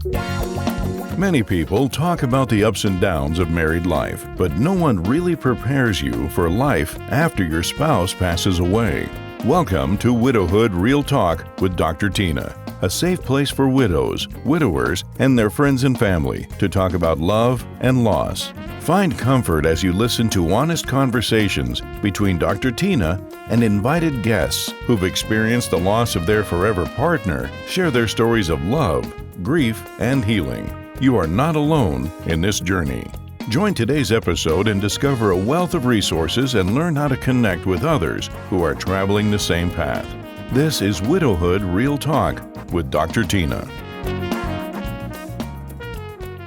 Many people talk about the ups and downs of married life, but no one really prepares you for life after your spouse passes away. Welcome to Widowhood Real Talk with Dr. Tina, a safe place for widows, widowers, and their friends and family to talk about love and loss. Find comfort as you listen to honest conversations between Dr. Tina and invited guests who've experienced the loss of their forever partner, share their stories of love, grief, and healing. You are not alone in this journey. Join today's episode and discover a wealth of resources and learn how to connect with others who are traveling the same path. This is Widowhood Real Talk with Dr. Tina.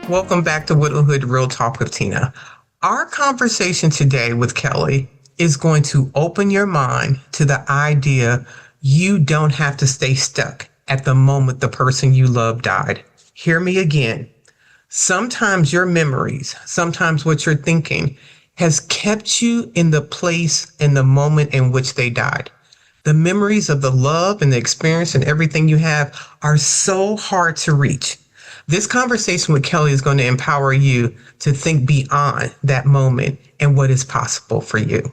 Welcome back to Widowhood Real Talk with Tina. Our conversation today with Kelly is going to open your mind to the idea you don't have to stay stuck at the moment the person you love died. Hear me again. Sometimes your memories, sometimes what you're thinking has kept you in the place and the moment in which they died. The memories of the love and the experience and everything you have are so hard to reach. This conversation with Kelly is going to empower you to think beyond that moment and what is possible for you.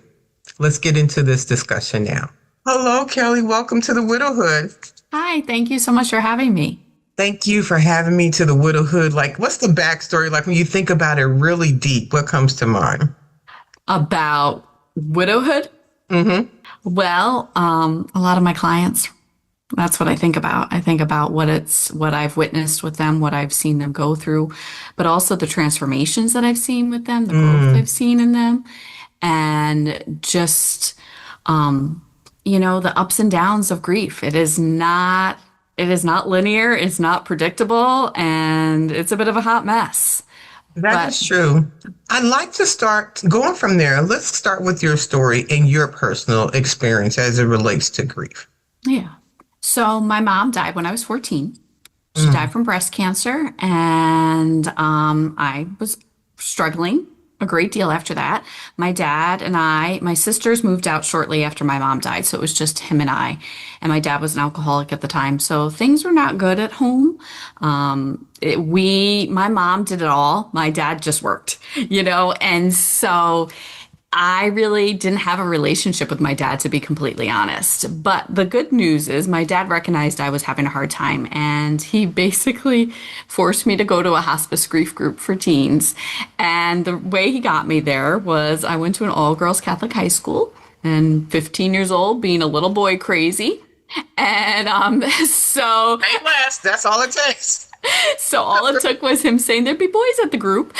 Let's get into this discussion now. Hello, Kelly. Welcome to the Widowhood. Hi, thank you so much for having me. Thank you for having me to the Widowhood. Like, what's the backstory? Like, when you think about it really deep, what comes to mind? About widowhood? Mm-hmm. Well, a lot of my clients, that's what I think about. I think about what I've witnessed with them, what I've seen them go through, but also the transformations that I've seen with them, the growth I've seen in them, and just, the ups and downs of grief. It is not linear, it's not predictable, and it's a bit of a hot mess. That is true. I'd like to start going from there. Let's start with your story and your personal experience as it relates to grief. Yeah. So my mom died when I was 14. She died from breast cancer, and I was struggling a great deal after that. My dad and my sisters moved out shortly after my mom died, so it was just him and I. And my dad was an alcoholic at the time, so things were not good at home. My mom did it all. My dad just worked, and so I really didn't have a relationship with my dad, to be completely honest. But the good news is my dad recognized I was having a hard time, and he basically forced me to go to a hospice grief group for teens. And the way he got me there was I went to an all-girls Catholic high school, and 15 years old, being a little boy crazy. And so... Ain't last, that's all it takes. So all it took was him saying there'd be boys at the group.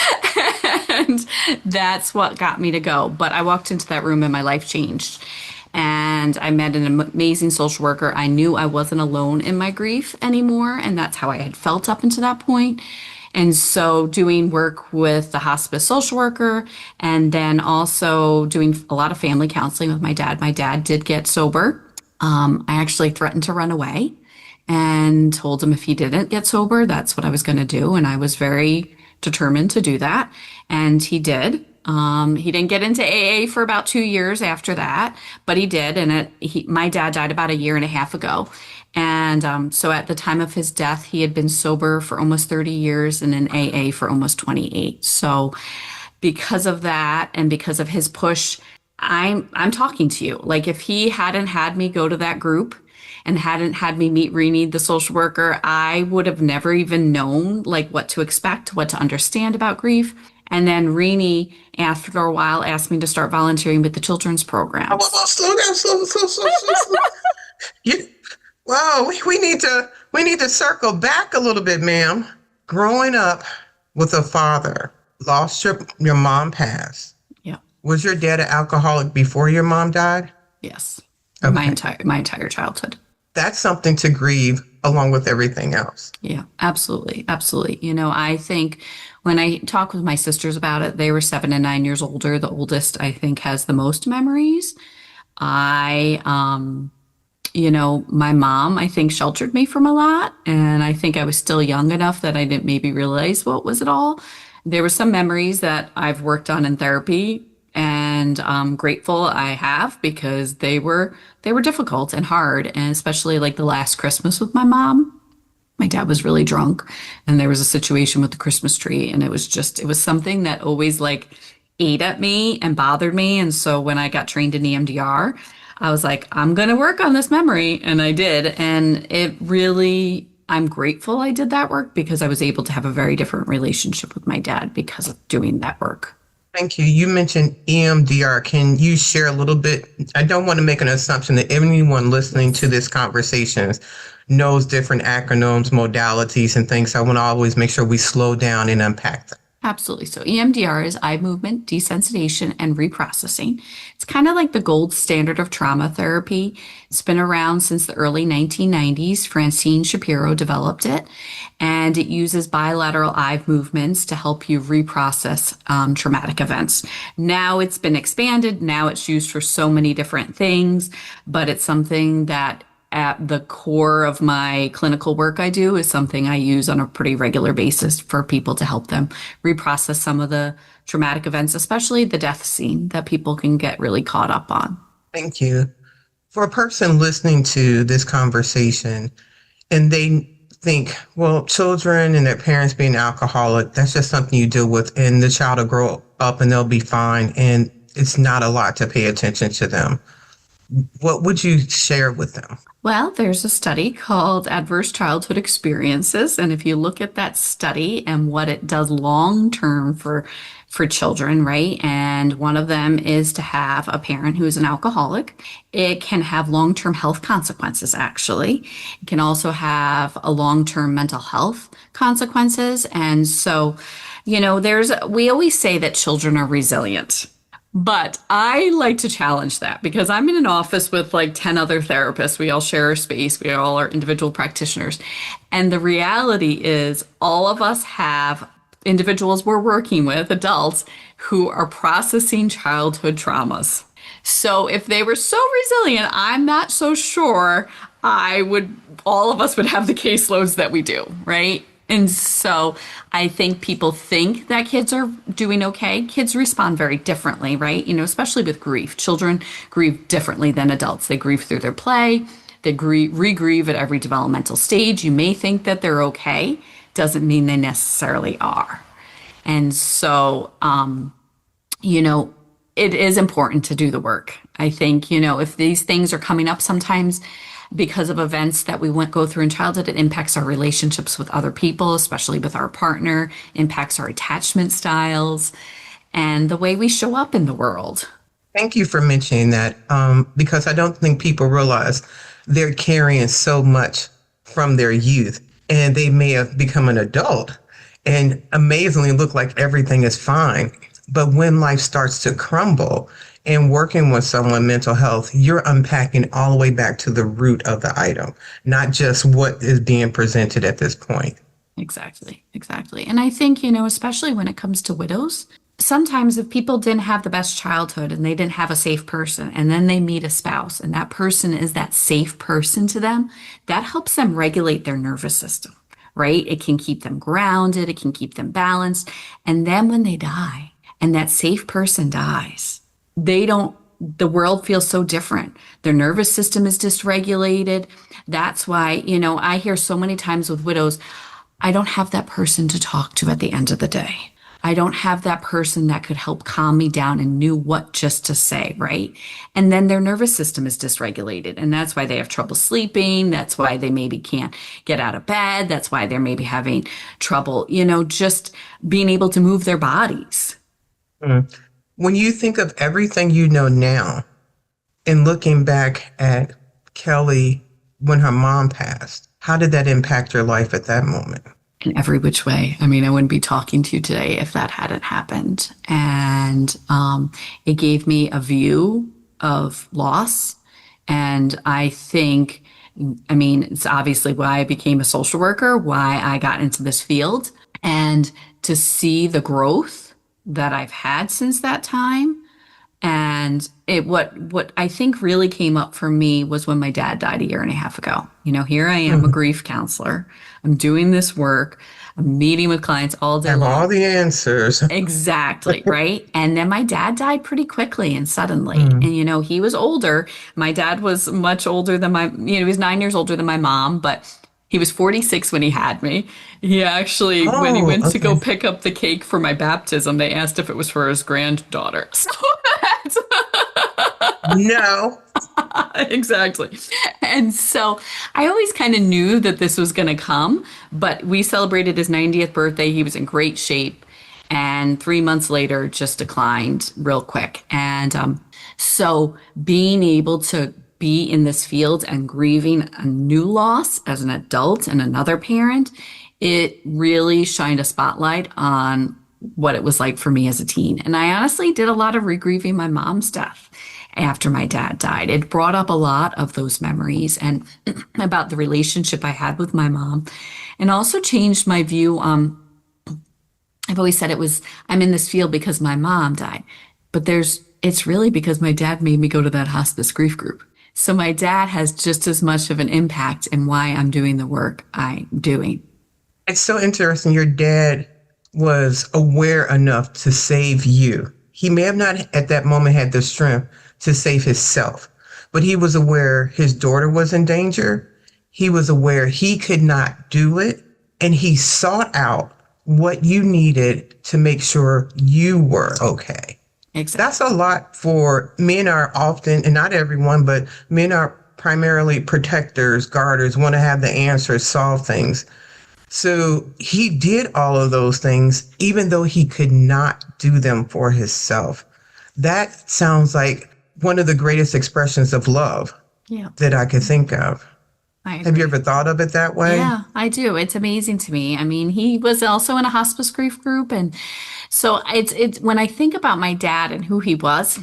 And that's what got me to go. But I walked into that room and my life changed. And I met an amazing social worker. I knew I wasn't alone in my grief anymore. And that's how I had felt up until that point. And so doing work with the hospice social worker and then also doing a lot of family counseling with my dad. My dad did get sober. I actually threatened to run away and told him if he didn't get sober, that's what I was going to do. And I was very determined to do that. And he did. He didn't get into AA for about 2 years after that, but he did. And my dad died about a year and a half ago. And so at the time of his death, he had been sober for almost 30 years and in AA for almost 28. So because of that and because of his push, I'm talking to you. Like, if he hadn't had me go to that group and hadn't had me meet Renee, the social worker, I would have never even known like what to expect, what to understand about grief. And then Renee, after a while, asked me to start volunteering with the children's programs. Slow down. Wow, we need to circle back a little bit, ma'am. Growing up with a father, lost your mom passed. Yeah. Was your dad an alcoholic before your mom died? Yes. Okay. My entire childhood. That's something to grieve along with everything else. Yeah, absolutely. Absolutely. I think when I talk with my sisters about it, they were 7 and 9 years older. The oldest, I think, has the most memories. My mom, I think, sheltered me from a lot. And I think I was still young enough that I didn't maybe realize what was it all. There were some memories that I've worked on in therapy, and I'm grateful I have, because they were difficult and hard, and especially like the last Christmas with my mom. My dad was really drunk, and there was a situation with the Christmas tree, and it was something that always like ate at me and bothered me. And so when I got trained in EMDR, I was like, I'm going to work on this memory. And I did. And it really, I'm grateful I did that work because I was able to have a very different relationship with my dad because of doing that work. Thank you. You mentioned EMDR. Can you share a little bit? I don't want to make an assumption that anyone listening to this conversation knows different acronyms, modalities, and things. I want to always make sure we slow down and unpack them. Absolutely. So EMDR is eye movement desensitization and reprocessing. It's kind of like the gold standard of trauma therapy. It's been around since the early 1990s. Francine Shapiro developed it, and it uses bilateral eye movements to help you reprocess traumatic events. Now it's been expanded. Now it's used for so many different things, but it's something that at the core of my clinical work I do is something I use on a pretty regular basis for people to help them reprocess some of the traumatic events, especially the death scene that people can get really caught up on. Thank you. For a person listening to this conversation and they think, well, children and their parents being alcoholic, that's just something you deal with, and the child will grow up and they'll be fine, and it's not a lot to pay attention to them. What would you share with them? Well, there's a study called Adverse Childhood Experiences. And if you look at that study and what it does long term for children, right? And one of them is to have a parent who is an alcoholic. It can have long-term health consequences, actually. It can also have a long-term mental health consequences. And so, we always say that children are resilient. But I like to challenge that because I'm in an office with like 10 other therapists. We all share a space. We all are individual practitioners. And the reality is all of us have individuals we're working with, adults, who are processing childhood traumas. So if they were so resilient, I'm not so sure all of us would have the caseloads that we do, right? And so I think people think that kids are doing okay. Kids respond very differently, right? Especially with grief. Children grieve differently than adults. They grieve through their play. They re-grieve at every developmental stage. You may think that they're okay. Doesn't mean they necessarily are. And so, it is important to do the work. I think, if these things are coming up sometimes, because of events that we go through in childhood, it impacts our relationships with other people, especially with our partner, impacts our attachment styles, and the way we show up in the world. Thank you for mentioning that, because I don't think people realize they're carrying so much from their youth, and they may have become an adult and amazingly look like everything is fine. But when life starts to crumble, and working with someone mental health, you're unpacking all the way back to the root of the item, not just what is being presented at this point. Exactly. And I think, especially when it comes to widows, sometimes if people didn't have the best childhood and they didn't have a safe person, and then they meet a spouse and that person is that safe person to them, that helps them regulate their nervous system, right? It can keep them grounded. It can keep them balanced. And then when they die and that safe person dies, the world feels so different. Their nervous system is dysregulated. That's why, I hear so many times with widows, I don't have that person to talk to at the end of the day. I don't have that person that could help calm me down and knew what just to say, right? And then their nervous system is dysregulated. And that's why they have trouble sleeping. That's why they maybe can't get out of bed. That's why they're maybe having trouble, just being able to move their bodies. Mm. When you think of everything you know now and looking back at Kelly when her mom passed, how did that impact your life at that moment? In every which way. I mean, I wouldn't be talking to you today if that hadn't happened. And it gave me a view of loss. And I think, it's obviously why I became a social worker, why I got into this field, and to see the growth that I've had since that time. And what I think really came up for me was when my dad died a year and a half ago. Here I am, a grief counselor. I'm doing this work. I'm meeting with clients all day long. Have all the answers. Exactly, right? And then my dad died pretty quickly and suddenly. And, he was older. My dad was much older than he was 9 years older than my mom, but He was 46 when he had me. He actually, when he Oh, went to go okay. pick up the cake for my baptism, they asked if it was for his granddaughter. So that's No. exactly. And so I always kind of knew that this was going to come, but we celebrated his 90th birthday. He was in great shape. And 3 months later, just declined real quick. And so being able to be in this field and grieving a new loss as an adult and another parent, it really shined a spotlight on what it was like for me as a teen. And I honestly did a lot of regrieving my mom's death after my dad died. It brought up a lot of those memories and about the relationship I had with my mom, and also changed my view. I've always said I'm in this field because my mom died, but it's really because my dad made me go to that hospice grief group. So my dad has just as much of an impact in why I'm doing the work I'm doing. It's so interesting. Your dad was aware enough to save you. He may have not at that moment had the strength to save himself, but he was aware his daughter was in danger. He was aware he could not do it, and he sought out what you needed to make sure you were okay. Exactly. That's a lot for men are often, and not everyone, but men are primarily protectors, guarders, want to have the answers, solve things. So he did all of those things, even though he could not do them for himself. That sounds like one of the greatest expressions of love Yeah, that I could think of. I Have you agree. ever thought of it that way? Yeah, I do. It's amazing to me. I mean, he was also in a hospice grief group, and so it's when I think about my dad and who he was,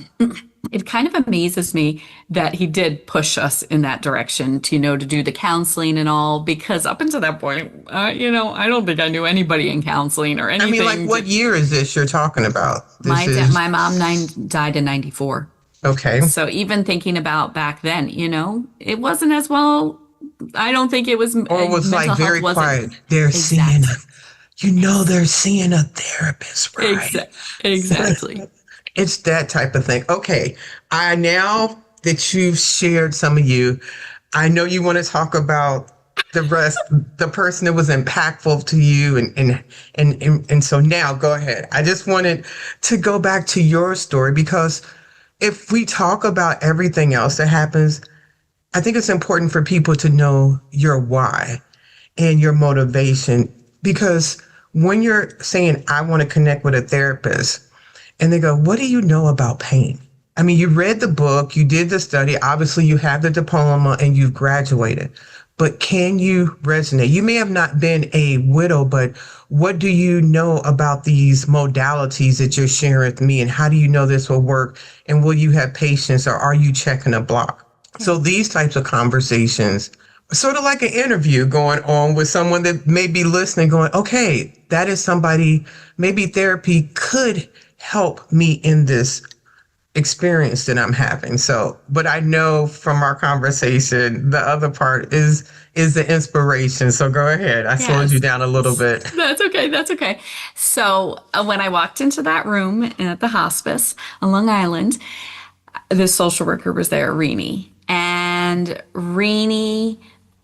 it kind of amazes me that he did push us in that direction to, to do the counseling and all, because up until that point, I don't think I knew anybody in counseling or I anything. mean, like, what year is this you're talking about? My This dad, is my mom died in 94. okay. So even thinking about back then, it wasn't as well. I don't think it was, Or it was mental like health very wasn't quiet. They're seeing exact. they're seeing a therapist, right? Exactly. It's that type of thing. Okay. Now that you've shared some of you, I know you want to talk about the rest, the person that was impactful to you. And so now go ahead. I just wanted to go back to your story, because if we talk about everything else that happens, I think it's important for people to know your why and your motivation, because when you're saying, I want to connect with a therapist, and they go, what do you know about pain? I mean, you read the book, you did the study, obviously you have the diploma and you've graduated, but can you resonate? You may have not been a widow, but what do you know about these modalities that you're sharing with me? And how do you know this will work? And will you have patience, or are you checking a block? So these types of conversations, sort of like an interview going on with someone that may be listening, going, okay, that is somebody, maybe therapy could help me in this experience that I'm having. So, but I know from our conversation, the other part is the inspiration. So go ahead. I slowed you Yes. down a little bit. That's okay. That's okay. So when I walked into that room at the hospice on Long Island, the social worker was there, Renee. And Renee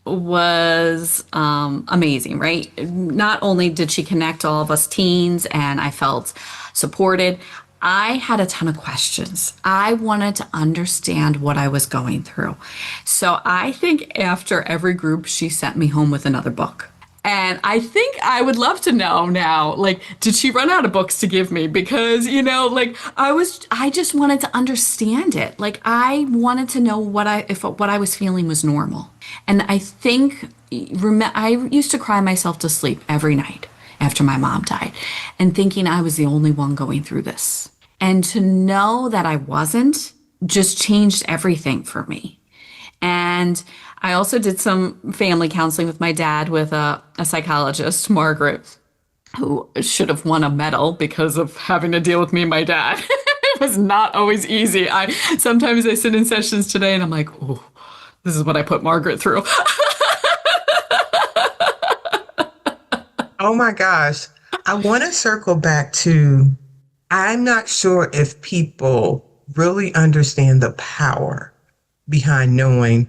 was amazing, right? Not only did she connect all of us teens and I felt supported, I had a ton of questions. I wanted to understand what I was going through. So I think after every group, she sent me home with another book. And I think I would love to know now, like, did she run out of books to give me? Because, I just wanted to understand it. Like, I wanted to know if what I was feeling was normal. And I think, I used to cry myself to sleep every night after my mom died, and thinking I was the only one going through this. And to know that I wasn't just changed everything for me. And I also did some family counseling with my dad with a psychologist, Margaret, who should have won a medal because of having to deal with me and my dad. It was not always easy. Sometimes I sit in sessions today and I'm like, oh, this is what I put Margaret through. Oh my gosh. I want to circle back to, I'm not sure if people really understand the power behind knowing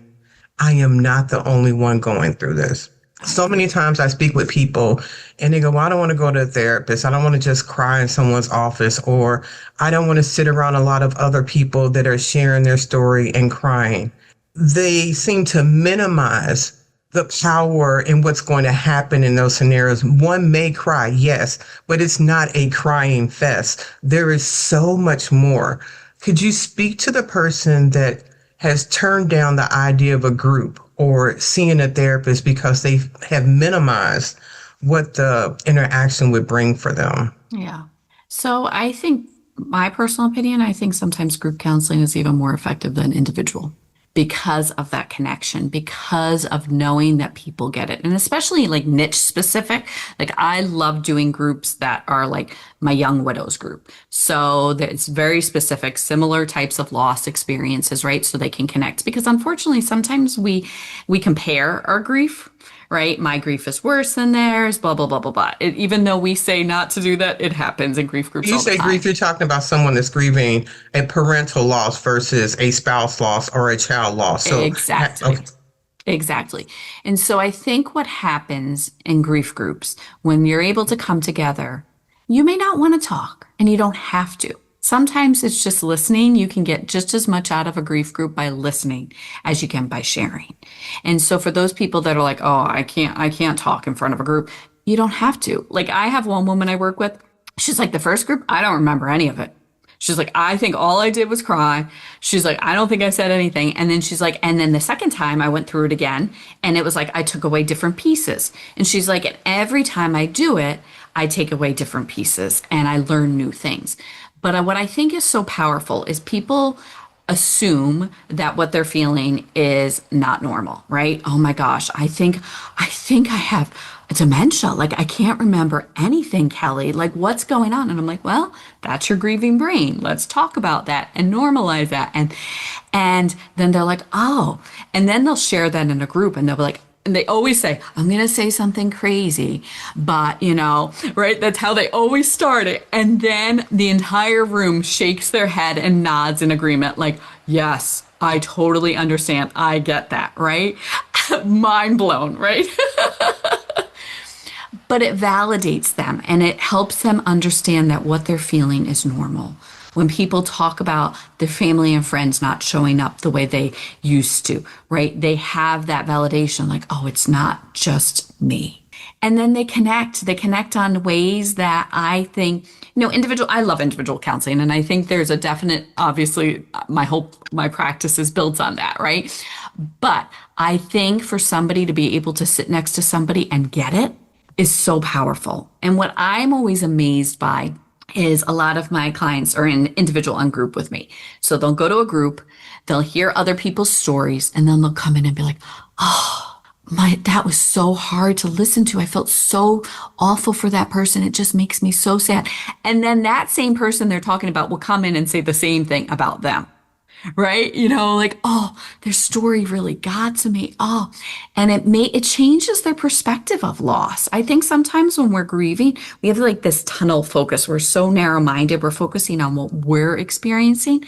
I am not the only one going through this. So many times I speak with people and they go, well, I don't want to go to a therapist. I don't want to just cry in someone's office, or I don't want to sit around a lot of other people that are sharing their story and crying. They seem to minimize the power and what's going to happen in those scenarios. One may cry, yes, but it's not a crying fest. There is so much more. Could you speak to the person that has turned down the idea of a group or seeing a therapist because they have minimized what the interaction would bring for them? Yeah. So I think, my personal opinion, I think sometimes group counseling is even more effective than individual because of that connection, because of knowing that people get it. And especially like niche specific, like I love doing groups that are like my young widows group. So that it's very specific, similar types of loss experiences, right? So they can connect, because unfortunately sometimes we compare our grief, right? My grief is worse than theirs, blah, blah, blah, blah, blah. Even though we say not to do that, it happens in grief groups You all the say time. grief, you're talking about someone that's grieving a parental loss versus a spouse loss or a child loss. So, Exactly. okay. Exactly. And so I think what happens in grief groups, when you're able to come together, you may not want to talk and you don't have to. Sometimes it's just listening. You can get just as much out of a grief group by listening as you can by sharing. And so for those people that are like, oh, I can't talk in front of a group, you don't have to. Like I have one woman I work with. She's like, the first group, I don't remember any of it. She's like, I think all I did was cry. She's like, I don't think I said anything. And then she's like, and then the second time I went through it again, and it was like I took away different pieces. And she's like, and every time I do it, I take away different pieces and I learn new things. But what I think is so powerful is people assume that what they're feeling is not normal, right? Oh my gosh, I think I have dementia. Like I can't remember anything, Kelly. Like what's going on? And I'm like, well, that's your grieving brain. Let's talk about that and normalize that. And then they're like, oh, and then they'll share that in a group and they'll be like, and they always say, I'm going to say something crazy, but right? That's how they always start it. And then the entire room shakes their head and nods in agreement. Like, yes, I totally understand. I get that, right? Mind blown, right? But it validates them and it helps them understand that what they're feeling is normal. When people talk about their family and friends not showing up the way they used to, right? They have that validation like, oh, it's not just me. And then they connect on ways that I think, I love individual counseling. And I think there's a definite, obviously my practice is built on that, right? But I think for somebody to be able to sit next to somebody and get it is so powerful. And what I'm always amazed by is a lot of my clients are in individual and group with me. So they'll go to a group, they'll hear other people's stories, and then they'll come in and be like, oh, that was so hard to listen to. I felt so awful for that person. It just makes me so sad. And then that same person they're talking about will come in and say the same thing about them. Right? Like, oh, their story really got to me. Oh, and it changes their perspective of loss. I think sometimes when we're grieving, we have like this tunnel focus. We're so narrow minded. We're focusing on what we're experiencing.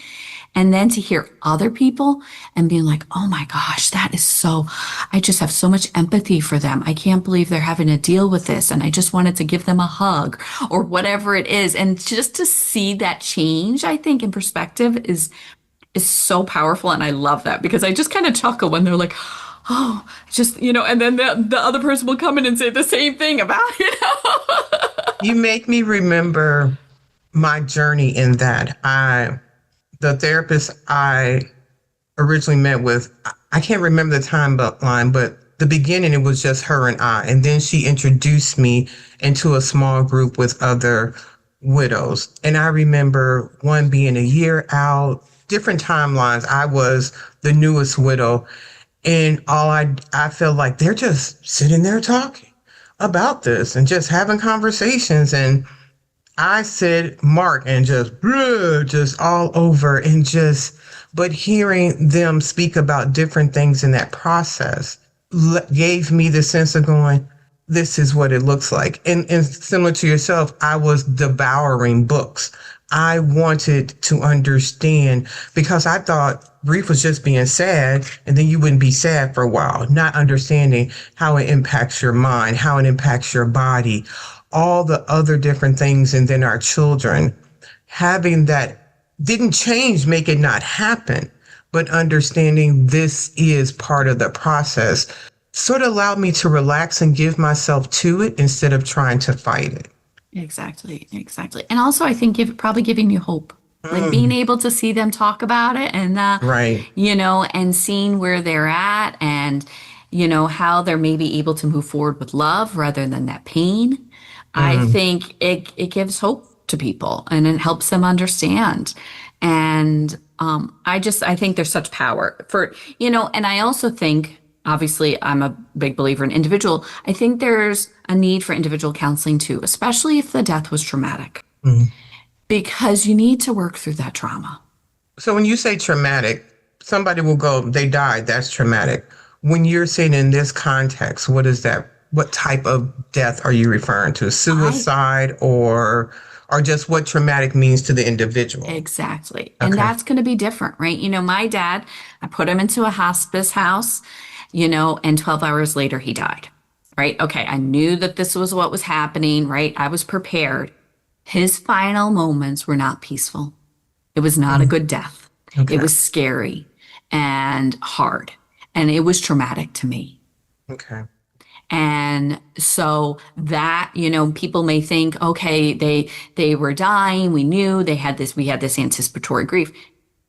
And then to hear other people and being like, oh my gosh, I just have so much empathy for them. I can't believe they're having to deal with this. And I just wanted to give them a hug or whatever it is. And just to see that change, I think in perspective is so powerful. And I love that because I just kind of chuckle when they're like, oh, and then the other person will come in and say the same thing about, You make me remember my journey in that. The therapist I originally met with, I can't remember the timeline, but the beginning, it was just her and I. And then she introduced me into a small group with other widows. And I remember one being a year out, different timelines. I was the newest widow, and I felt like they're just sitting there talking about this and just having conversations. And I said, Mark, and just all over but hearing them speak about different things in that process gave me the sense of going, this is what it looks like. And similar to yourself, I was devouring books. I wanted to understand because I thought grief was just being sad and then you wouldn't be sad for a while, not understanding how it impacts your mind, how it impacts your body, all the other different things. And then our children having that didn't change, make it not happen, but understanding this is part of the process sort of allowed me to relax and give myself to it instead of trying to fight it. Exactly, exactly. And also, I think probably giving you hope, like being able to see them talk about it and, Right. and seeing where they're at and, how they're maybe able to move forward with love rather than that pain. I think it gives hope to people and it helps them understand. And I think there's such power for, and I also think, obviously, I'm a big believer in individual. I think there's a need for individual counseling too, especially if the death was traumatic, because you need to work through that trauma. So when you say traumatic, somebody will go, they died, that's traumatic. When you're saying in this context, what is that? What type of death are you referring to? Suicide or just what traumatic means to the individual? Exactly. And that's going to be different, right? My dad, I put him into a hospice house, and 12 hours later he died, right? Okay. I knew that this was what was happening, right? I was prepared. His final moments were not peaceful. It was not a good death. Okay. It was scary and hard, and it was traumatic to me. Okay. And so that, people may think, okay, they were dying. We knew we had this anticipatory grief.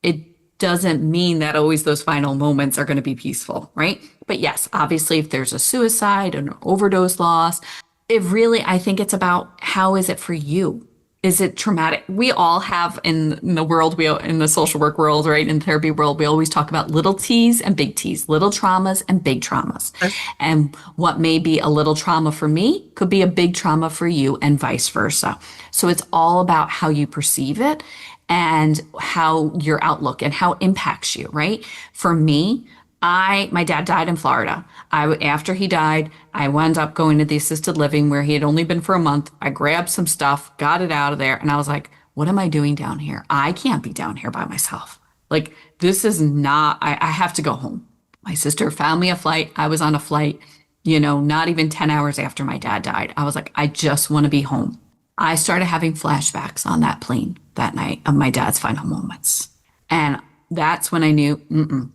It doesn't mean that always those final moments are going to be peaceful, right? But yes, obviously, if there's a suicide, an overdose loss, I think it's about how is it for you? Is it traumatic? We all have in the world, in the social work world, right? In the therapy world, we always talk about little T's and big T's, little traumas and big traumas. And what may be a little trauma for me could be a big trauma for you and vice versa. So it's all about how you perceive it and how your outlook and how it impacts you, right? For me, my dad died in Florida. After he died, I wound up going to the assisted living where he had only been for a month. I grabbed some stuff, got it out of there, and I was like, what am I doing down here? I can't be down here by myself. Like, this is not, I have to go home. My sister found me a flight. I was on a flight, not even 10 hours after my dad died. I was like, I just want to be home. I started having flashbacks on that plane that night of my dad's final moments. And that's when I knew,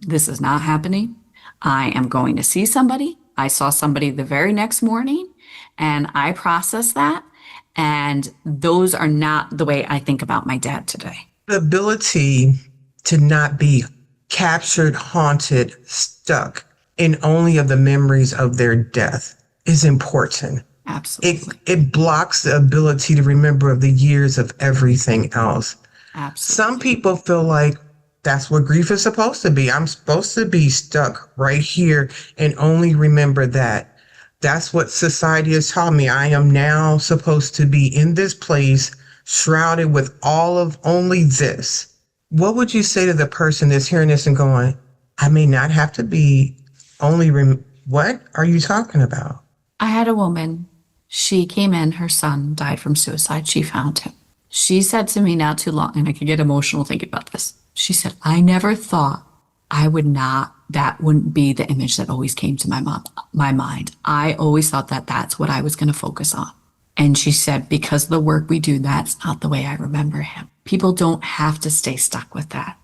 this is not happening. I am going to see somebody. I saw somebody the very next morning and I processed that. And those are not the way I think about my dad today. The ability to not be captured, haunted, stuck in only of the memories of their death is important. Absolutely. It blocks the ability to remember of the years of everything else. Absolutely. Some people feel like that's what grief is supposed to be. I'm supposed to be stuck right here and only remember that. That's what society has taught me. I am now supposed to be in this place, shrouded with all of only this. What would you say to the person that's hearing this and going, I may not have to be only, what are you talking about? I had a woman. She came in, her son died from suicide. She found him. She said to me not too long, and I could get emotional thinking about this. She said, I never thought that wouldn't be the image that always came to my mind. I always thought that that's what I was going to focus on. And she said, because of the work we do, that's not the way I remember him. People don't have to stay stuck with that.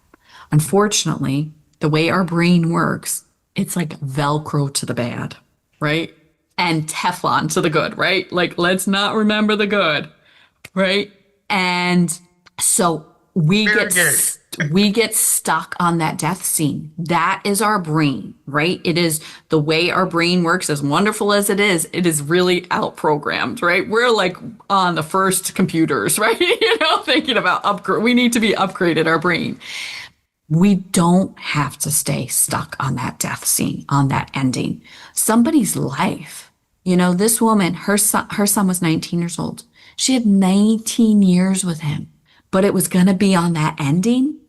Unfortunately, the way our brain works, it's like Velcro to the bad, right? And Teflon to the good, right? Like, let's not remember the good, right? And so we get stuck on that death scene. That is our brain, right? It is the way our brain works. As wonderful as it is really out-programmed, right? We're like on the first computers, right? Thinking about upgrade. We need to be upgraded, our brain. We don't have to stay stuck on that death scene, on that ending. Somebody's life. This woman, her son was 19 years old. She had 19 years with him, but it was going to be on that ending,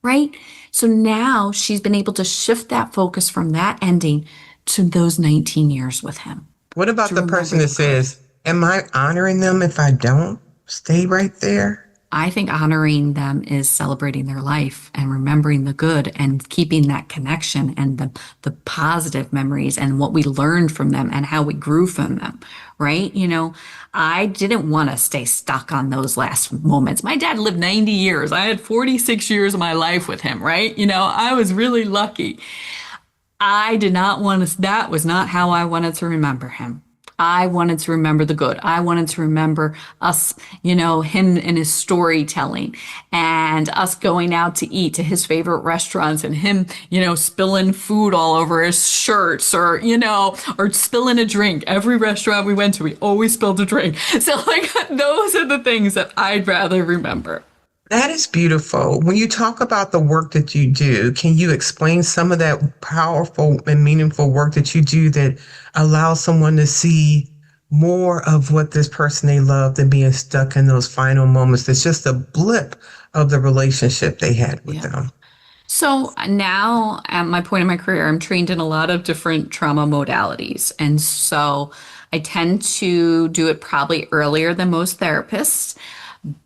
right? So now she's been able to shift that focus from that ending to those 19 years with him. What about the person that says, am I honoring them if I don't stay right there? I think honoring them is celebrating their life and remembering the good and keeping that connection and the positive memories and what we learned from them and how we grew from them, right? I didn't want to stay stuck on those last moments. My dad lived 90 years. I had 46 years of my life with him, right? I was really lucky. I did not want to, that was not how I wanted to remember him. I wanted to remember the good. I wanted to remember us, him and his storytelling and us going out to eat to his favorite restaurants and him, spilling food all over his shirts or spilling a drink. Every restaurant we went to, we always spilled a drink. So those are the things that I'd rather remember. That is beautiful. When you talk about the work that you do, can you explain some of that powerful and meaningful work that you do that allows someone to see more of what this person they love than being stuck in those final moments? That's just a blip of the relationship they had with them. So now at my point in my career, I'm trained in a lot of different trauma modalities. And so I tend to do it probably earlier than most therapists.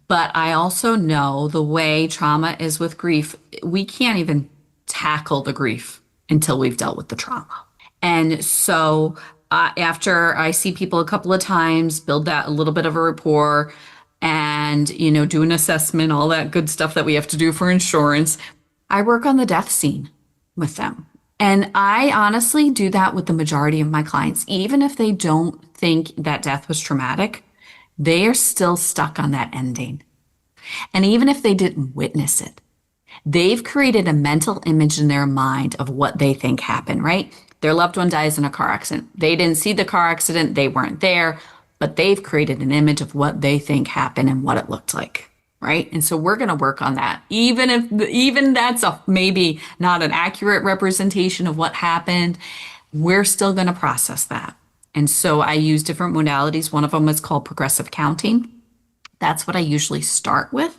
But I also know the way trauma is with grief, we can't even tackle the grief until we've dealt with the trauma. And so after I see people a couple of times, build that a little bit of a rapport and, do an assessment, all that good stuff that we have to do for insurance, I work on the death scene with them. And I honestly do that with the majority of my clients, even if they don't think that death was traumatic. They are still stuck on that ending. And even if they didn't witness it, they've created a mental image in their mind of what they think happened, right? Their loved one dies in a car accident. They didn't see the car accident. They weren't there, but they've created an image of what they think happened and what it looked like, right? And so we're going to work on that. Even that's maybe not an accurate representation of what happened, we're still going to process that. And so I use different modalities. One of them is called progressive counting. That's what I usually start with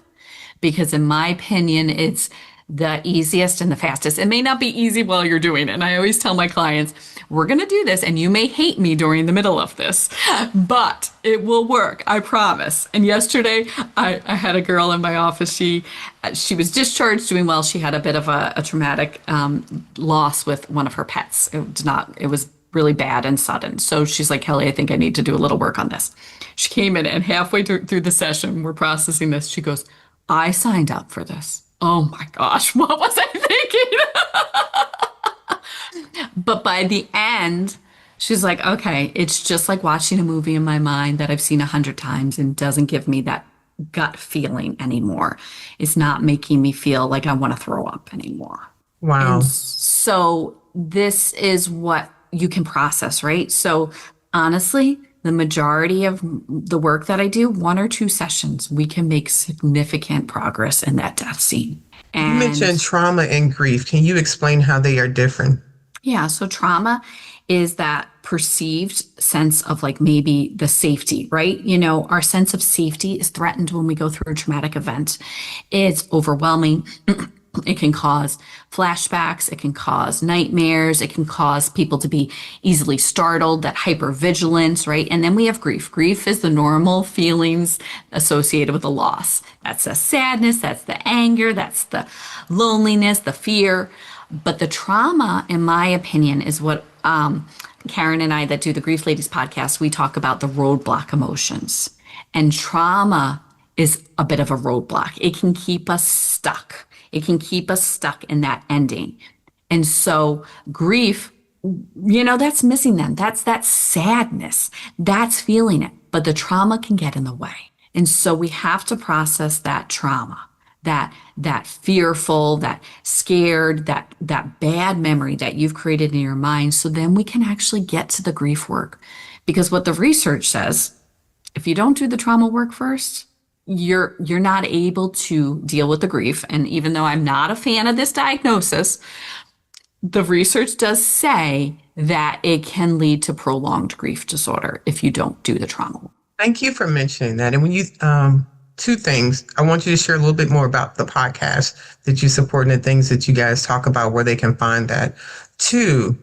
because in my opinion, it's the easiest and the fastest. It may not be easy while you're doing it. And I always tell my clients, we're going to do this and you may hate me during the middle of this, but it will work. I promise. And yesterday I had a girl in my office. She was discharged, doing well. She had a bit of a traumatic loss with one of her pets. It was really bad and sudden. So she's like, Kelly, I think I need to do a little work on this. She came in and halfway through the session, we're processing this. She goes, I signed up for this. Oh my gosh, what was I thinking? But by the end, she's like, okay, it's just like watching a movie in my mind that I've seen 100 times and doesn't give me that gut feeling anymore. It's not making me feel like I want to throw up anymore. Wow. And so this is what you can process, right? So honestly, the majority of the work that I do, 1 or 2 sessions, we can make significant progress in that death scene. And you mentioned trauma and grief. Can you explain how they are different? Yeah, so trauma is that perceived sense of maybe the safety, right? Our sense of safety is threatened when we go through a traumatic event. It's overwhelming. It can cause flashbacks. It can cause nightmares. It can cause people to be easily startled, that hypervigilance, right? And then we have grief. Grief is the normal feelings associated with a loss. That's the sadness. That's the anger. That's the loneliness, the fear. But the trauma, in my opinion, is what Karen and I that do the Grief Ladies podcast, we talk about the roadblock emotions. And trauma is a bit of a roadblock. It can keep us stuck. It can keep us stuck in that ending. And so grief, that's missing them. That's that sadness. That's feeling it. But the trauma can get in the way. And so we have to process that trauma, that fearful, that scared, that bad memory that you've created in your mind. So then we can actually get to the grief work. Because what the research says, if you don't do the trauma work first, you're not able to deal with the grief. And even though I'm not a fan of this diagnosis, the research does say that it can lead to prolonged grief disorder if you don't do the trauma. Thank you for mentioning that. And when you, 2 things, I want you to share a little bit more about the podcast that you support and the things that you guys talk about, where they can find that. 2,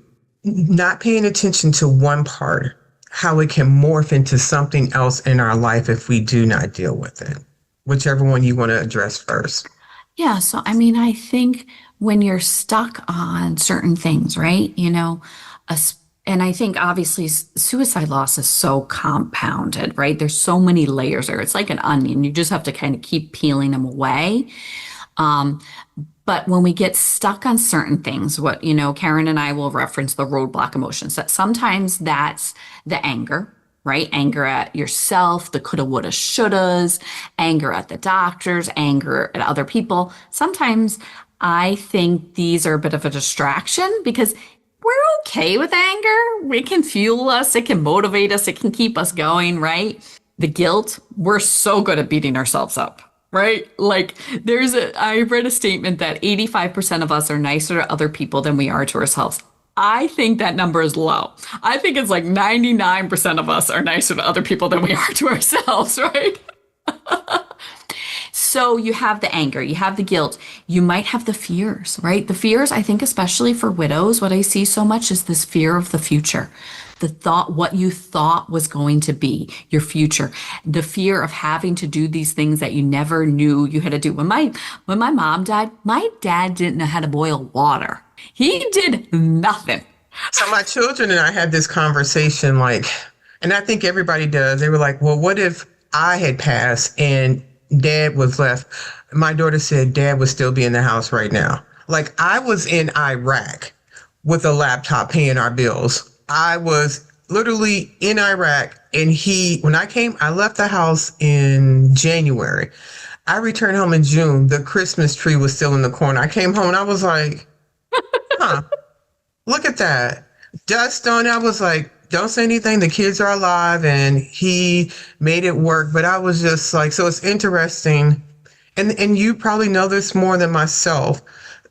not paying attention to one part, how it can morph into something else in our life if we do not deal with it. whichever one you want to address first. Yeah. So, I mean, I think when you're stuck on certain things, right? And I think obviously suicide loss is so compounded, right? There's so many layers there. It's like an onion. You just have to kind of keep peeling them away. Um, but when we get stuck on certain things, Karen and I will reference the roadblock emotions. That sometimes that's the anger, right? Anger at yourself, the coulda, woulda, shouldas, anger at the doctors, anger at other people. Sometimes I think these are a bit of a distraction because we're okay with anger. It can fuel us, it can motivate us, it can keep us going, right? The guilt, we're so good at beating ourselves up, right? Like I read a statement that 85% of us are nicer to other people than we are to ourselves. I think that number is low. I think it's like 99% of us are nicer to other people than we are to ourselves, right? So you have the anger, you have the guilt, you might have the fears, right? The fears, I think, especially for widows, what I see so much is this fear of the future. The thought, what you thought was going to be your future, the fear of having to do these things that you never knew you had to do. When my mom died, my dad didn't know how to boil water. He did nothing. So my children and I had this conversation, and I think everybody does. They were like, well, what if I had passed and Dad was left? My daughter said Dad would still be in the house right now. Like, I was in Iraq with a laptop paying our bills. I was literally in Iraq, and when I left the house in January. I returned home in June. The Christmas tree was still in the corner. I came home and I was like, huh, look at that. Dust on it. I was like, don't say anything. The kids are alive, and he made it work. But I was just like, so it's interesting. And you probably know this more than myself,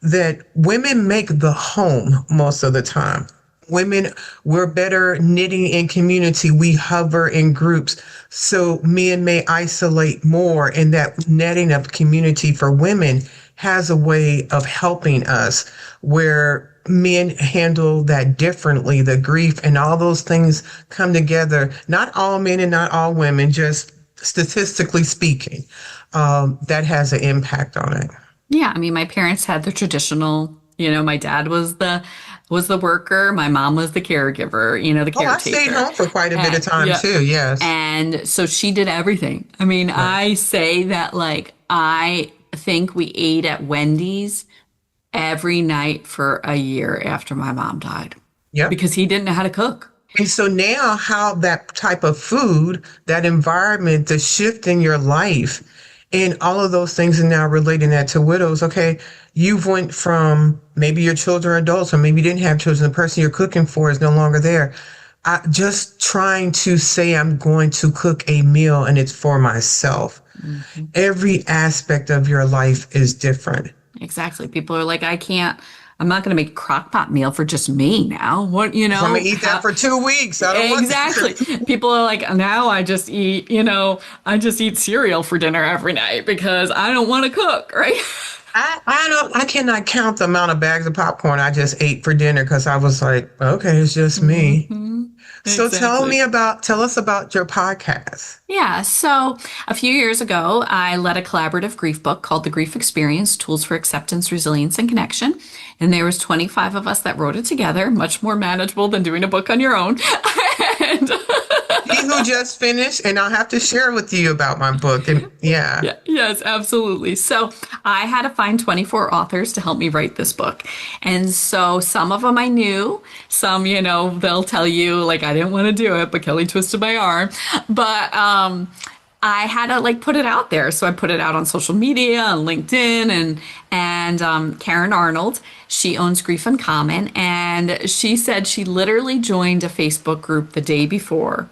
that women make the home most of the time. Women, we're better knitting in community. We hover in groups. So men may isolate more, and that netting of community for women has a way of helping us, where men handle that differently. The grief and all those things come together. Not all men and not all women, just statistically speaking, that has an impact on it. Yeah, I mean, my parents had the traditional, my dad was the worker, my mom was the caregiver, the caretaker. I stayed home for quite a bit of time too, yes. And so she did everything. I mean, right. I say that I think we ate at Wendy's every night for a year after my mom died. Yeah. Because he didn't know how to cook. And so now how that type of food, that environment, the shift in your life, and all of those things are now relating that to widows. Okay, you've went from maybe your children are adults, or maybe you didn't have children. The person you're cooking for is no longer there. Just trying to say I'm going to cook a meal and it's for myself. Mm-hmm. Every aspect of your life is different. Exactly. People are like, I'm not going to make a crock pot meal for just me now. What, I'm going to eat that for 2 weeks. I don't exactly. want People are like, now I just eat cereal for dinner every night because I don't want to cook, right? I cannot count the amount of bags of popcorn I just ate for dinner because I was like, okay, it's just me. Mm-hmm. So exactly. Tell us about your podcast. Yeah. So a few years ago, I led a collaborative grief book called The Grief Experience, Tools for Acceptance, Resilience, and Connection. And there was 25 of us that wrote it together, much more manageable than doing a book on your own. And he who just finished, and I'll have to share with you about my book. And yeah. Yes, absolutely. So I had to find 24 authors to help me write this book. And so some of them I knew, some, they'll tell you like, I didn't want to do it, but Kelly twisted my arm. But I had to put it out there. So I put it out on social media, on LinkedIn, and Karen Arnold, she owns Grief Uncommon. And she said she literally joined a Facebook group the day before.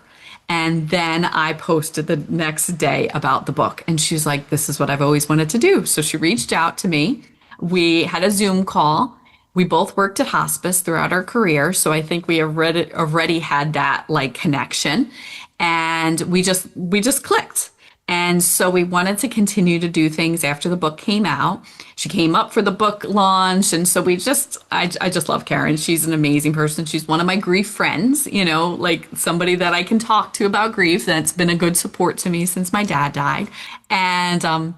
And then I posted the next day about the book. And she's like, this is what I've always wanted to do. So she reached out to me. We had a Zoom call. We both worked at hospice throughout our career. So I think we already had that connection. And we just clicked. And so we wanted to continue to do things after the book came out. She came up for the book launch. And so I just love Karen. She's an amazing person. She's one of my grief friends, like somebody that I can talk to about grief that's been a good support to me since my dad died. And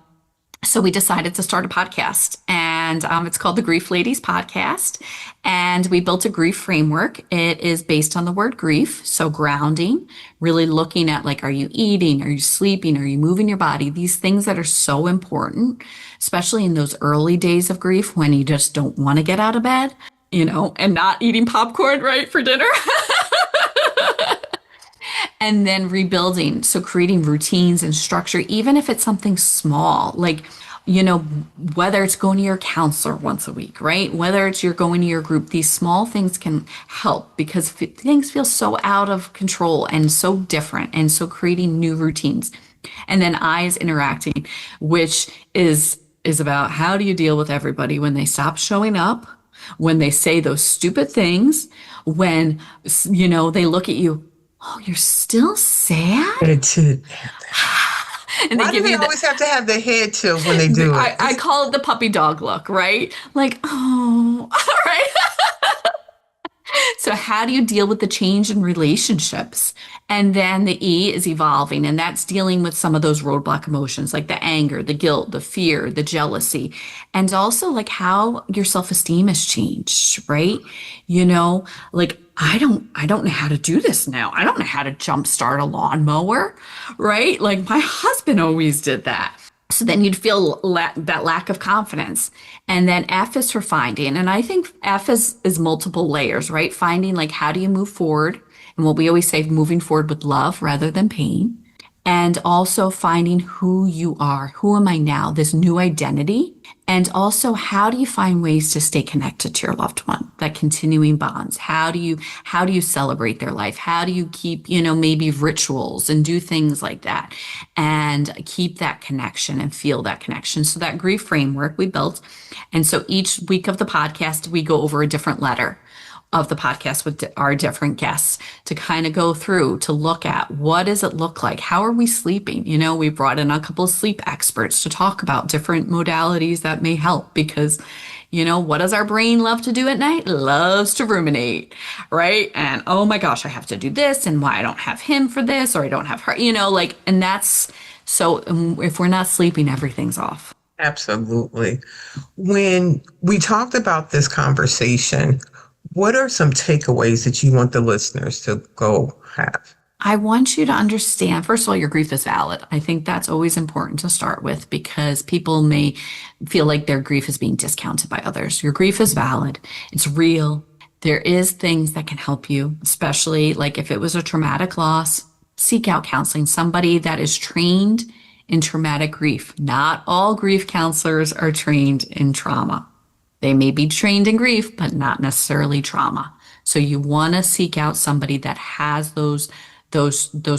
so we decided to start a podcast, and it's called the Grief Ladies Podcast. And we built a grief framework. It is based on the word grief. So grounding, really looking at like, are you eating? Are you sleeping? Are you moving your body? These things that are so important, especially in those early days of grief when you just don't want to get out of bed, and not eating popcorn, right, for dinner. And then rebuilding. So creating routines and structure, even if it's something small, like, whether it's going to your counselor once a week, right? Whether it's you're going to your group, these small things can help because things feel so out of control and so different. And so creating new routines. And then eyes interacting, which is about how do you deal with everybody when they stop showing up, when they say those stupid things, when, they look at you. Oh, you're still sad? It's it. And Why do they always have to have their head tilt when they do it? I call it the puppy dog look, right? Like, oh, all right. So how do you deal with the change in relationships? And then the E is evolving, and that's dealing with some of those roadblock emotions like the anger, the guilt, the fear, the jealousy, and also like how your self-esteem has changed, right? Like I don't know how to do this now. I don't know how to jumpstart a lawnmower, right? Like my husband always did that. So then you'd feel that lack of confidence. And then F is for finding. And I think F is multiple layers, right? Finding like, how do you move forward? And what we always say, moving forward with love rather than pain. And also finding who you are. Who am I now? This new identity. And also, how do you find ways to stay connected to your loved one? That continuing bonds. How do you celebrate their life? How do you keep, maybe rituals and do things like that and keep that connection and feel that connection? So that grief framework we built. And so each week of the podcast, we go over a different letter of the podcast with our different guests to kind of go through to look at what does it look like? How are we sleeping? We brought in a couple of sleep experts to talk about different modalities that may help because, what does our brain love to do at night? It loves to ruminate, right? And oh my gosh, I have to do this and why I don't have him for this or I don't have her, and that's so if we're not sleeping, everything's off. Absolutely. When we talked about this conversation, what are some takeaways that you want the listeners to go have? I want you to understand, first of all, your grief is valid. I think that's always important to start with because people may feel like their grief is being discounted by others. Your grief is valid. It's real. There is things that can help you, especially like if it was a traumatic loss, seek out counseling, somebody that is trained in traumatic grief. Not all grief counselors are trained in trauma. They may be trained in grief, but not necessarily trauma. So you want to seek out somebody that has those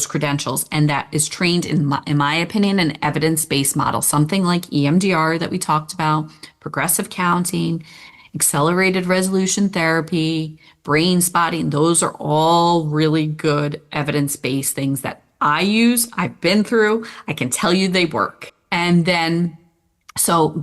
credentials and that is trained, in my opinion, an evidence-based model, something like EMDR that we talked about, progressive counting, accelerated resolution therapy, brain spotting. Those are all really good evidence-based things that I use, I've been through. I can tell you they work. And then so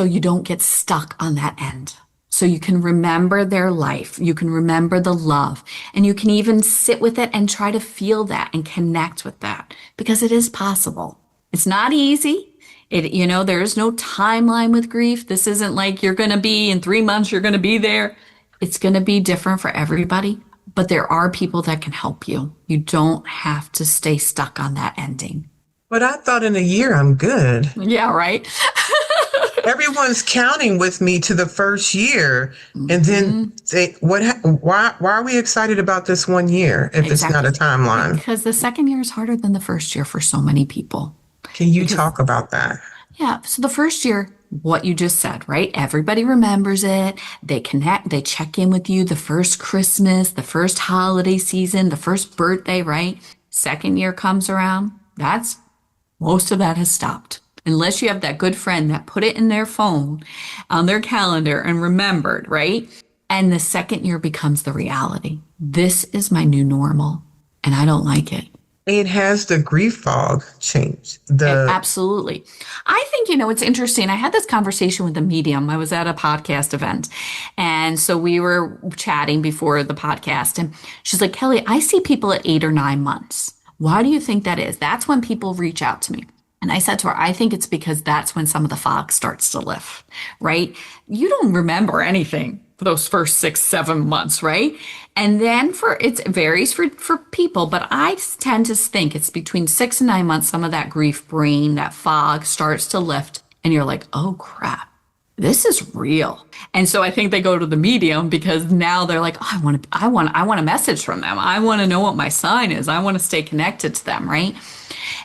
you don't get stuck on that end. So you can remember their life. You can remember the love and you can even sit with it and try to feel that and connect with that because it is possible. It's not easy. There is no timeline with grief. This isn't like you're going to be in 3 months, you're going to be there. It's going to be different for everybody, but there are people that can help you. You don't have to stay stuck on that ending. But I thought in a year I'm good. Yeah, right. Everyone's counting with me to the first year, and then why are we excited about this 1 year if It's not a timeline? Because the second year is harder than the first year for so many people. Can you talk about that? Yeah. So the first year, what you just said, right? Everybody remembers it. They connect, they check in with you the first Christmas, the first holiday season, the first birthday, right? Second year comes around. Most of that has stopped. Unless you have that good friend that put it in their phone, on their calendar and remembered, right? And the second year becomes the reality. This is my new normal and I don't like it. It has the grief fog changed. Absolutely. I think, it's interesting. I had this conversation with a medium. I was at a podcast event. And so we were chatting before the podcast. And she's like, Kelly, I see people at 8 or 9 months. Why do you think that is? That's when people reach out to me. And I said to her, I think it's because that's when some of the fog starts to lift, right? You don't remember anything for those first 6, 7 months, right? And then it varies for people, but I tend to think it's between 6 and 9 months, some of that grief brain, that fog starts to lift, and you're like, oh crap, this is real. And so I think they go to the medium because now they're like, oh, I want a message from them. I want to know what my sign is. I want to stay connected to them, right?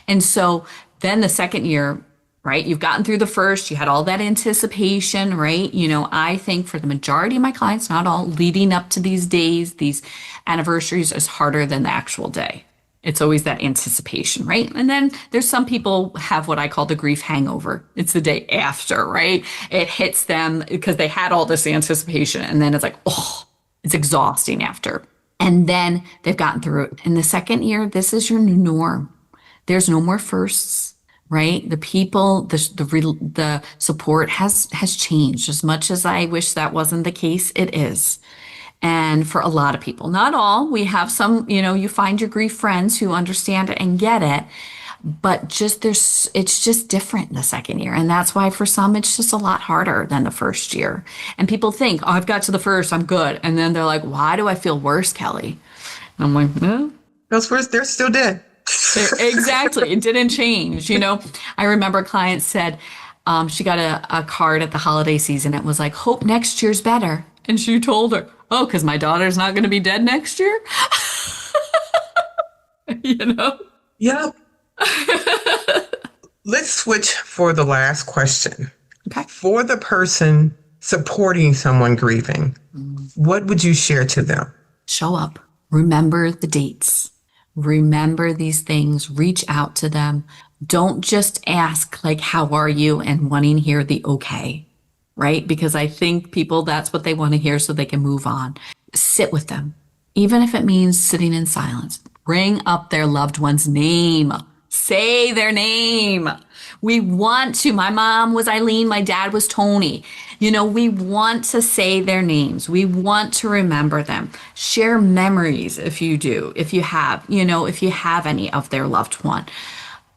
And so then the second year, right? You've gotten through the first, you had all that anticipation, right? I think for the majority of my clients, not all, leading up to these days, these anniversaries is harder than the actual day. It's always that anticipation, right? And then there's some people have what I call the grief hangover. It's the day after, right? It hits them because they had all this anticipation and then it's like, oh, it's exhausting after. And then they've gotten through it. In the second year, this is your new norm. There's no more firsts. Right? The people, the support has changed. As much as I wish that wasn't the case, it is. And for a lot of people, not all, we have some, you find your grief friends who understand it and get it, but it's just different in the second year. And that's why for some, it's just a lot harder than the first year. And people think, oh, I've got to the first, I'm good. And then they're like, why do I feel worse, Kelly? And I'm like, no. Those first, they're still dead. Exactly. It didn't change. I remember a client said she got a card at the holiday season. It was like, hope next year's better. And she told her, oh, because my daughter's not going to be dead next year. Yep. Let's switch for the last question. Okay. For the person supporting someone grieving, what would you share to them? Show up. Remember the dates. Remember these things, reach out to them. Don't just ask like, how are you? And wanting to hear the okay, right? Because I think people, that's what they want to hear so they can move on. Sit with them, even if it means sitting in silence. Bring up their loved one's name. Say their name. We want to. My mom was Eileen. My dad was Tony. We want to say their names. We want to remember them. Share memories if you do, if you have any of their loved one.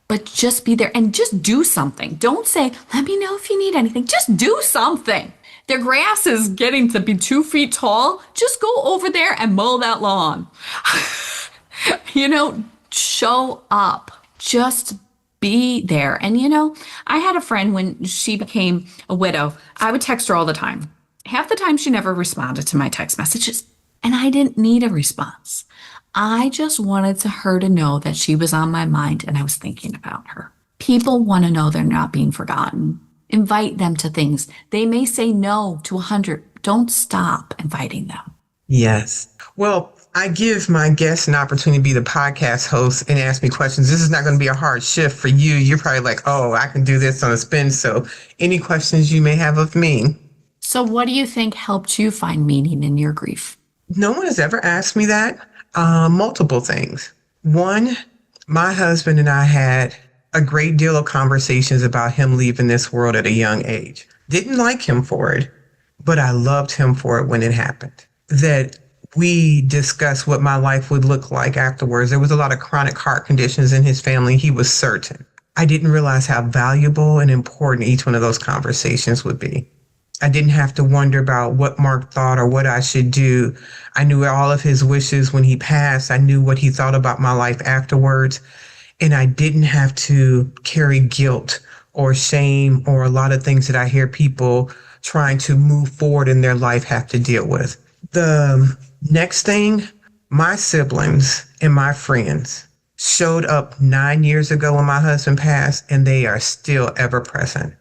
But just be there and just do something. Don't say, let me know if you need anything. Just do something. Their grass is getting to be 2 feet tall. Just go over there and mow that lawn. Show up. Just be there. And I had a friend when she became a widow, I would text her all the time. Half the time she never responded to my text messages, and I didn't need a response. I just wanted her to know that she was on my mind and I was thinking about her. People want to know they're not being forgotten. Invite them to things. They may say no to 100. Don't stop inviting them. Yes. Well, I give my guests an opportunity to be the podcast host and ask me questions. This is not going to be a hard shift for you. You're probably like, oh, I can do this on a spin. So any questions you may have of me? So what do you think helped you find meaning in your grief? No one has ever asked me that. Multiple things. One, my husband and I had a great deal of conversations about him leaving this world at a young age. Didn't like him for it, but I loved him for it when it happened. That we discussed what my life would look like afterwards. There was a lot of chronic heart conditions in his family. He was certain. I didn't realize how valuable and important each one of those conversations would be. I didn't have to wonder about what Mark thought or what I should do. I knew all of his wishes when he passed. I knew what he thought about my life afterwards. And I didn't have to carry guilt or shame or a lot of things that I hear people trying to move forward in their life have to deal with. The next thing, my siblings and my friends showed up 9 years ago when my husband passed, and they are still ever present.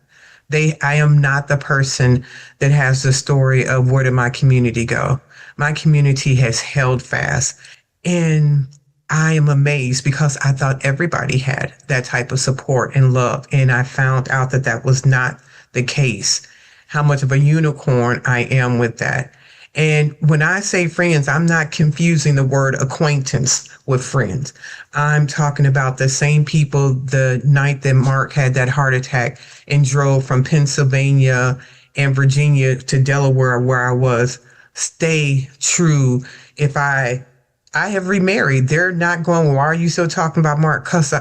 I am not the person that has the story of where did my community go. My community has held fast, and I am amazed because I thought everybody had that type of support and love, and I found out that that was not the case. How much of a unicorn I am with that. And when I say friends, I'm not confusing the word acquaintance with friends. I'm talking about the same people the night that Mark had that heart attack and drove from Pennsylvania and Virginia to Delaware, where I was. Stay true. If I have remarried, they're not going, why are you still talking about Mark? 'Cause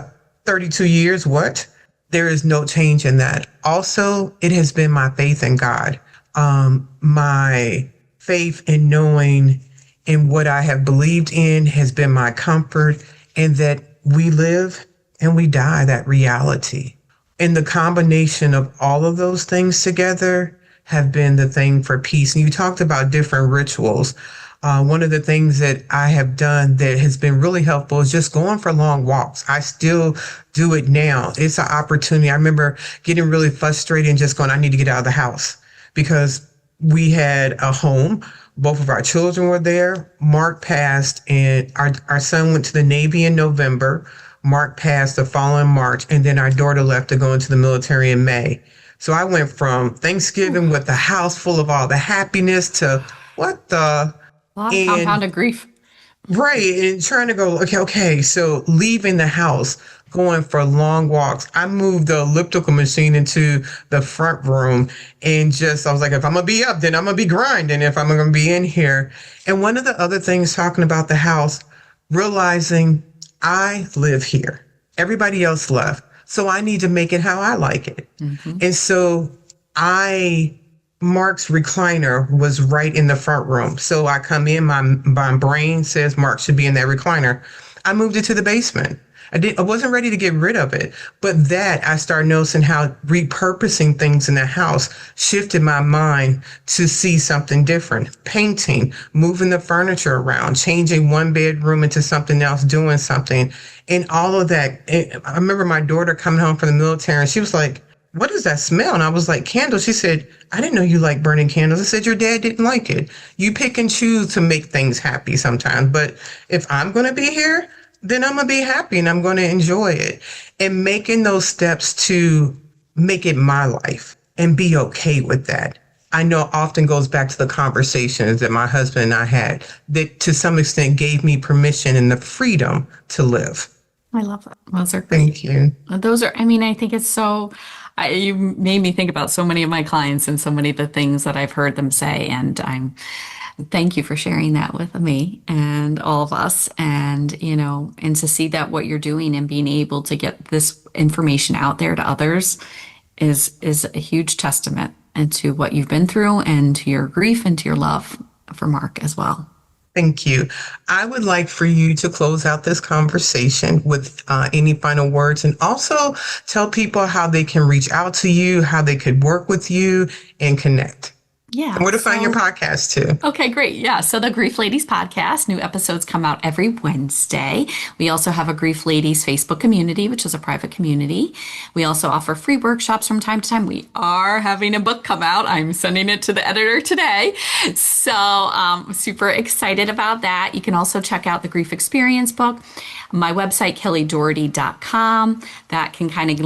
32 years, what? There is no change in that. Also, it has been my faith in God, my faith in knowing in what I have believed in has been my comfort, and that we live and we die, that reality. And the combination of all of those things together have been the thing for peace. And you talked about different rituals. One of the things that I have done that has been really helpful is just going for long walks. I still do it now. It's an opportunity. I remember getting really frustrated and just going, I need to get out of the house, because we had a home. Both of our children were there. Mark passed, and our son went to the Navy in November. Mark passed the following March, and then our daughter left to go into the military in May. So I went from Thanksgiving with the house full of all the happiness to what the... A lot of compounded grief. Right. And trying to go, okay. So leaving the house, going for long walks. I moved the elliptical machine into the front room, and I was like, if I'm going to be up, then I'm going to be grinding if I'm going to be in here. And one of the other things talking about the house, realizing I live here. Everybody else left. So I need to make it how I like it. Mm-hmm. And so Mark's recliner was right in the front room. So I come in, my brain says Mark should be in that recliner. I moved it to the basement. I wasn't ready to get rid of it, but that I started noticing how repurposing things in the house shifted my mind to see something different. Painting, moving the furniture around, changing one bedroom into something else, doing something, and all of that. I remember my daughter coming home from the military, and she was like, what is that smell? And I was like, candles. She said, I didn't know you like burning candles. I said, your dad didn't like it. You pick and choose to make things happy sometimes. But if I'm going to be here, then I'm going to be happy and I'm going to enjoy it. And making those steps to make it my life and be okay with that. I know often goes back to the conversations that my husband and I had that to some extent gave me permission and the freedom to live. I love that. Those are great. Thank you. I think it's so... you made me think about so many of my clients and so many of the things that I've heard them say. And thank you for sharing that with me and all of us. And, and to see that what you're doing and being able to get this information out there to others is a huge testament to what you've been through and to your grief and to your love for Mark as well. Thank you. I would like for you to close out this conversation with any final words, and also tell people how they can reach out to you, how they could work with you and connect. Yeah. And where to find your podcast too. Okay, great. Yeah. So the Grief Ladies podcast, new episodes come out every Wednesday. We also have a Grief Ladies Facebook community, which is a private community. We also offer free workshops from time to time. We are having a book come out. I'm sending it to the editor today. So I'm super excited about that. You can also check out the Grief Experience book. My website, kellydaugherty.com. That can kind of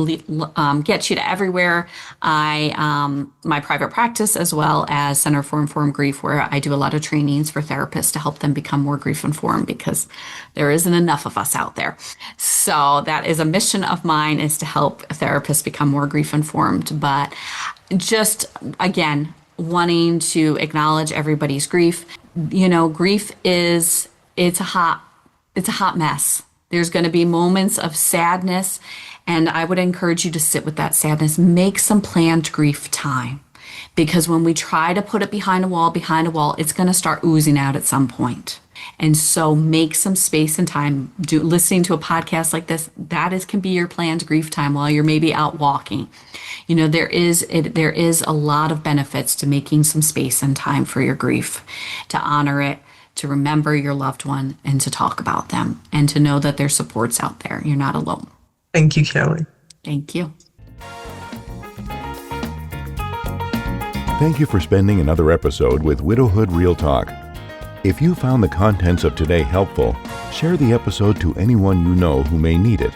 get you to everywhere. My private practice, as well as Center for Informed Grief, where I do a lot of trainings for therapists to help them become more grief informed, because there isn't enough of us out there. So that is a mission of mine, is to help therapists become more grief informed. But just, again, wanting to acknowledge everybody's grief. Grief it's a hot mess. There's going to be moments of sadness, and I would encourage you to sit with that sadness. Make some planned grief time, because when we try to put it behind a wall, it's going to start oozing out at some point. And so make some space and time. Listening to a podcast like this, can be your planned grief time while you're maybe out walking. There is a lot of benefits to making some space and time for your grief, to honor it, to remember your loved one, and to talk about them, and to know that there's supports out there. You're not alone. Thank you, Kelly. Thank you. Thank you for spending another episode with Widowhood Real Talk. If you found the contents of today helpful, share the episode to anyone you know who may need it.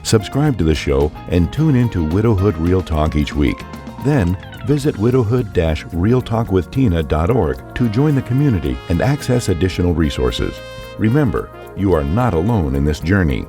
Subscribe to the show and tune in to Widowhood Real Talk each week. Then, visit widowhood-realtalkwithtina.org to join the community and access additional resources. Remember, you are not alone in this journey.